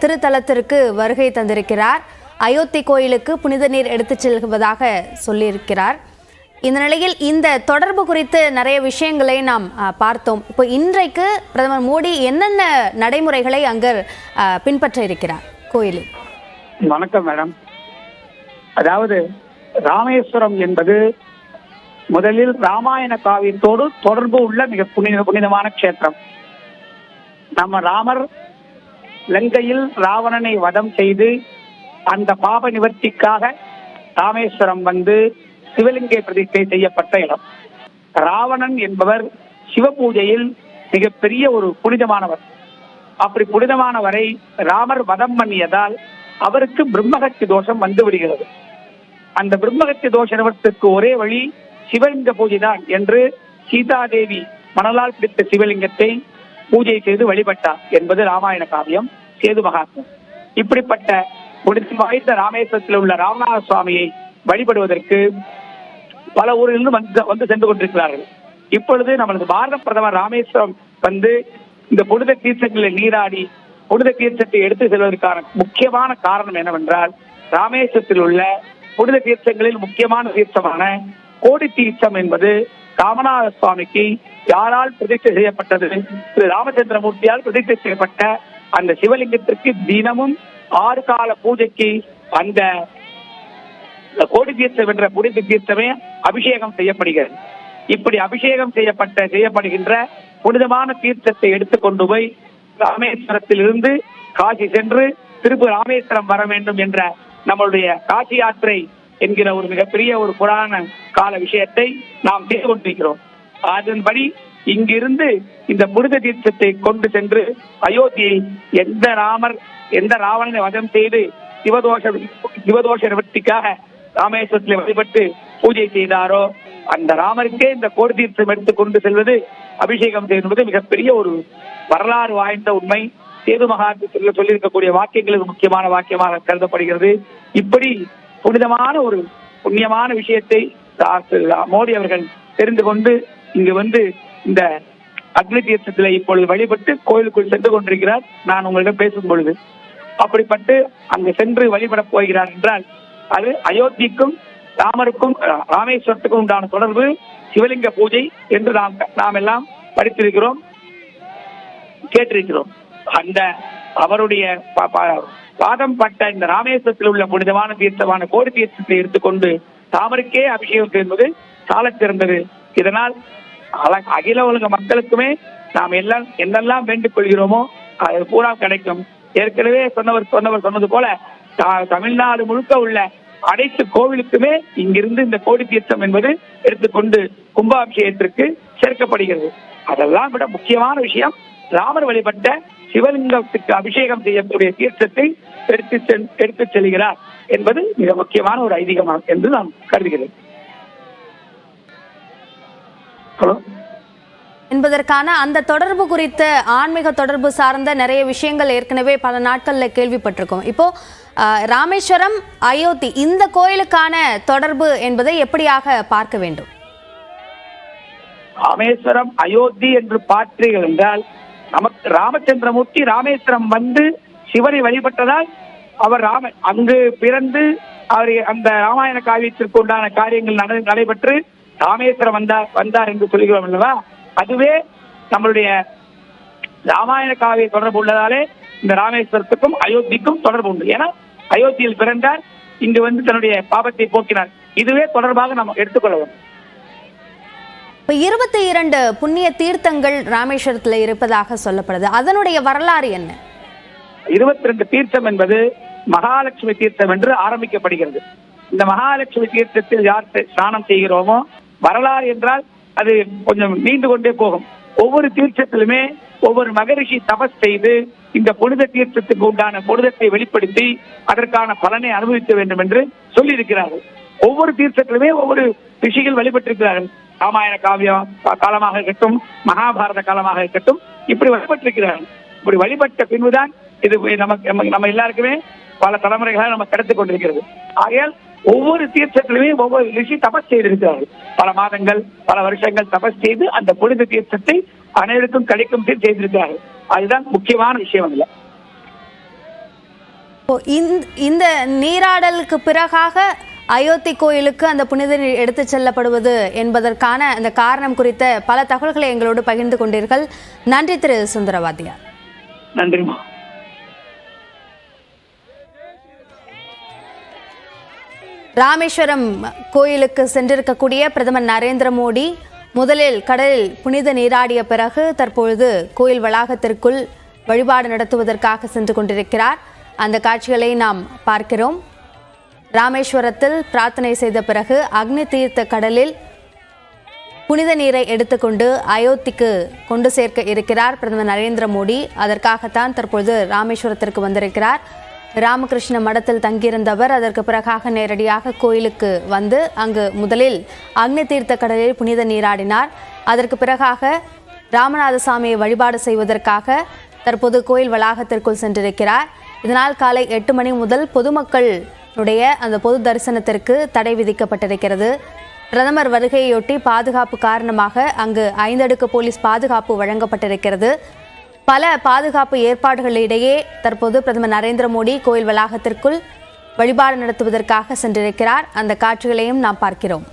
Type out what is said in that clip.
திருத்தலத்திற்கு வருகை தந்திருக்கிறார். அயோத்தி கோயிலுக்கு புனித நீர் எடுத்துச் செல்வதாக சொல்லியிருக்கிறார். இந்த நிலையில் இந்த தொடர்பு குறித்து நிறைய விஷயங்களை நாம் பார்த்தோம். இப்போ இன்றைக்கு பிரதமர் மோடி என்னென்ன நடைமுறைகளை அங்கு பின்பற்ற இருக்கிறார் கோயிலில்? வணக்கம் மேடம். அதாவது ராமேஸ்வரம் என்பது முதலில் ராமாயண காவியத்தோடு தொடர்பு உள்ள மிக புனிதமான க்ஷேத்திரம். நம்ம ராமர் லங்கையில் ராவணனை வதம் செய்து அந்த பாப நிவர்த்திக்காக ராமேஸ்வரம் வந்து சிவலிங்க பிரதிஷ்டை செய்யப்பட்ட இடம். ராவணன் என்பவர் சிவ பூஜையில் மிகப்பெரிய ஒரு புனிதமானவர். அப்படி புனிதமானவரை ராமர் வதம் பண்ணியதால் அவருக்கு பிரம்மஹத்தி தோஷம் வந்து விடுகிறது. அந்த பிரம்மஹத்தி தோஷ நிவர்த்திக்கு ஒரே வழி சிவலிங்க பூஜை தான் என்று சீதாதேவி மணலால் பிடித்த சிவலிங்கத்தை பூஜை செய்து வழிபட்டார் என்பது ராமாயண காவியம், சேது மகாத்மம். இப்படிப்பட்ட புனிதம் வாய்ந்த ராமேஸ்வரத்தில் உள்ள ராமநாத சுவாமியை வழிபடுவதற்கு பல ஊரிலிருந்து வந்து சென்று கொண்டிருக்கிறார்கள். இப்பொழுது நமது பாரத பிரதமர் ராமேஸ்வரம் வந்து இந்த புனித தீர்த்தங்களில் நீராடி புனித தீர்த்தத்தை எடுத்து செல்வதற்கான முக்கியமான காரணம் என்னவென்றால், ராமேஸ்வரத்தில் உள்ள புனித தீர்த்தங்களில் முக்கியமான தீர்த்தமான கோடி தீர்த்தம் என்பது ராமநாத சுவாமிக்கு யாரால் பிரதிஷ்டை செய்யப்பட்டது? திரு ராமச்சந்திரமூர்த்தியால் பிரதிஷ்டை செய்யப்பட்ட அந்த சிவலிங்கத்திற்கு தினமும் 6 கால பூஜைக்கு அந்த கோடி தீர்த்தம் என்ற புனித தீர்த்தமே அபிஷேகம் செய்யப்படுகிறது. இப்படி அபிஷேகம் செய்யப்படுகின்ற புனிதமான தீர்த்தத்தை எடுத்துக்கொண்டு போய் ராமேஸ்வரத்தில் இருந்து காசி சென்று திருப்பி ராமேஸ்வரம் வர வேண்டும் என்ற நம்மளுடைய காசி யாத்திரை என்கிற ஒரு மிகப்பெரிய ஒரு புராண கால விஷயத்தை நாம் செய்து கொண்டிருக்கிறோம். அதன்படி இங்கிருந்து இந்த புனித தீர்த்தத்தை கொண்டு சென்று அயோத்தியை எந்த ராவணனை வதம் செய்து சிவதோஷ நிவர்த்திக்காக ராமேஸ்வரத்தில் வழிபட்டு பூஜை செய்தாரோ அந்த ராமருக்கே இந்த கோடி தீர்த்தம் எடுத்து கொண்டு செல்வது, அபிஷேகம் செய்வது மிகப்பெரிய ஒரு வரலாறு வாய்ந்த உண்மை. சேது மகாத்மத்தில் சொல்லியிருக்கக்கூடிய வாக்கியங்களுக்கு முக்கியமான வாக்கியமாக கருதப்படுகிறது. இப்படி புனிதமான ஒரு புண்ணியமான விஷயத்தை மோடி அவர்கள் தெரிந்து கொண்டு இங்கு வந்து இந்த அக்னி தீர்த்தத்தில் இப்பொழுது வழிபட்டு கோயிலுக்குள் சென்று கொண்டிருக்கிறார். நான் உங்களிடம் பேசும் பொழுது அப்படிப்பட்டு அங்கு சென்று வழிபட போகிறார் என்றால் அது அயோத்திக்கும் ராமருக்கும் ராமேஸ்வரத்துக்கும் உண்டான தொடர்பு சிவலிங்க பூஜை என்று நாம் எல்லாம் படித்திருக்கிறோம், கேட்டிருக்கிறோம். அந்த அவருடைய பாதம் பட்ட இந்த ராமேஸ்வரத்தில் உள்ள புனிதமான தீர்த்தமான கோடி தீர்த்தத்தை எடுத்துக்கொண்டு ராமருக்கே அபிஷேகம் என்பது சால சிறந்தது. இதனால் அகில உலக மக்களுக்குமே நாம் எல்லாம் என்னெல்லாம் வேண்டிக் கொள்கிறோமோ அது பூரா கிடைக்கும். ஏற்கனவே சொன்னது போல தமிழ்நாடு முழுக்க உள்ள அனைத்து கோவிலுக்குமே இங்கிருந்து இந்த கோடி தீர்த்தம் என்பது எடுத்துக்கொண்டு கும்பாபிஷேகத்திற்கு சேர்க்கப்படுகிறது. அதெல்லாம் விட முக்கியமான விஷயம், ராமர் வழிபட்ட சிவலிங்கத்துக்கு அபிஷேகம் செய்யக்கூடிய தீர்த்தத்தை எடுத்து செல்கிறார் என்பது மிக முக்கியமான ஒரு ஐதீகமாக என்று நான் கருதுகிறேன். என்பதற்கான அந்த தொடர்பு குறித்த ஆன்மீக தொடர்பு சார்ந்த நிறைய விஷயங்கள் ஏற்கனவே பல நாட்கள்ல கேள்விப்பட்டிருக்கோம். இப்போ ராமேஸ்வரம், அயோத்தி இந்த கோயிலுக்கான தொடர்பு என்பதை எப்படியாக பார்க்க வேண்டும்? ராமேஸ்வரம் அயோத்தி என்று பார்த்தீர்கள் என்றால், நமக்கு ராமச்சந்திரமூர்த்தி ராமேஸ்வரம் வந்து சிவனை வழிபட்டதால் அவர் அங்கு பிறந்து அவர் அந்த ராமாயண காவியத்திற்கு உண்டான காரியங்கள் நடைபெற்று ராமேஸ்வரம் வந்தார் என்று சொல்கிறோம் அல்லவா? அதுவே நம்மளுடைய ராமாயண காவிய தொடர்பு உள்ளதாலே இந்த ராமேஸ்வரத்துக்கும் அயோத்திக்கும் தொடர்பு உண்டு. ஏன்னா அயோத்தியில் பிறந்தார், இங்கு வந்து தன்னுடைய பாபத்தை போக்கினார். இதுவே தொடர்பாக நாம் எடுத்துக்கொள்ளவும். 22 புண்ணிய தீர்த்தங்கள் ராமேஸ்வரத்தில் இருப்பதாக சொல்லப்படுது. அதனுடைய வரலாறு என்ன? 22 தீர்த்தம் என்பது மகாலட்சுமி தீர்த்தம் என்று ஆரம்பிக்கப்படுகிறது. இந்த மகாலட்சுமி தீர்த்தத்தில் யார் ஸ்நானம் செய்கிறோமோ, வரலாறு என்றால் அது கொஞ்சம் நீண்டு கொண்டே போகும். ஒவ்வொரு தீர்த்தத்திலுமே ஒவ்வொரு மகரிஷி தபஸ் செய்து இந்த புனித தீர்த்தத்துக்கு உண்டான புனிதத்தை வெளிப்படுத்தி அதற்கான பலனை அனுபவிக்க வேண்டும் என்று சொல்லி இருக்கிறார்கள். ஒவ்வொரு தீர்த்தத்திலுமே ஒவ்வொரு ரிஷிகள் வழிபட்டிருக்கிறார்கள். ராமாயண காவியம் காலமாக இருக்கட்டும், மகாபாரத காலமாக இருக்கட்டும், இப்படி வழிபட்டிருக்கிறார்கள். இப்படி வழிபட்ட பின்புதான் இது நம்ம எல்லாருக்குமே பல தலைமுறைகளாக நம்ம கிடைத்துக் கொண்டிருக்கிறது. ஆகையால் ஒவ்வொரு தீர்த்தத்திலுமே ஒவ்வொரு ரிஷி தபஸ் செய்திருக்கிறார்கள். பல மாதங்கள் பல வருஷங்கள் தபஸ் செய்து அந்த புனித தீர்த்தத்தை அனைவருக்கும் கிடைக்கும் செய்திருக்கிறார்கள். அதுதான் முக்கியமான விஷயம். இல்லை இப்போ இந்த நீராடலுக்கு பிறகாக அயோத்தி கோயிலுக்கு அந்த புனித நீர் எடுத்துச் செல்லப்படுவது என்பதற்கான அந்த காரணம் குறித்த பல தகவல்களை எங்களோடு பகிர்ந்து கொண்டீர்கள். நன்றி திரு சுந்தரவாதியார். நன்றிமா. ராமேஸ்வரம் கோயிலுக்கு சென்றிருக்கக்கூடிய பிரதமர் நரேந்திர மோடி முதலில் கடலில் புனித நீராடிய பிறகு தற்பொழுது கோயில் வளாகத்திற்குள் வழிபாடு நடத்துவதற்காக சென்று கொண்டிருக்கிறார். அந்த காட்சிகளை நாம் பார்க்கிறோம். ராமேஸ்வரத்தில் பிரார்த்தனை செய்த பிறகு அக்னி தீர்த்த கடலில் புனித நீரை எடுத்துக்கொண்டு அயோத்திக்கு கொண்டு சேர்க்க இருக்கிறார் பிரதமர் நரேந்திர மோடி. அதற்காகத்தான் தற்பொழுது ராமேஸ்வரத்திற்கு வந்திருக்கிறார். ராமகிருஷ்ண மடத்தில் தங்கியிருந்தவர் அதற்கு பிறகாக நேரடியாக கோயிலுக்கு வந்து அங்கு முதலில் அக்னி தீர்த்த கடலில் புனித நீராடினார். அதற்கு பிறகாக ராமநாதசாமியை வழிபாடு செய்வதற்காக தற்போது கோயில் வளாகத்திற்குள் சென்றிருக்கிறார். இதனால் காலை 8 மணி முதல் பொதுமக்களுடைய அந்த பொது தரிசனத்திற்கு தடை விதிக்கப்பட்டிருக்கிறது. பிரதமர் வருகையொட்டி பாதுகாப்பு காரணமாக அங்கு 5 அடுக்கு போலீஸ் பாதுகாப்பு வழங்கப்பட்டிருக்கிறது. பல பாதுகாப்பு ஏற்பாடுகளிடையே தற்போது பிரதமர் நரேந்திர மோடி கோயில் வளாகத்திற்குள் வழிபாடு நடத்துவதற்காக சென்றிருக்கிறார். அந்த காட்சிகளையும் நாம் பார்க்கிறோம்.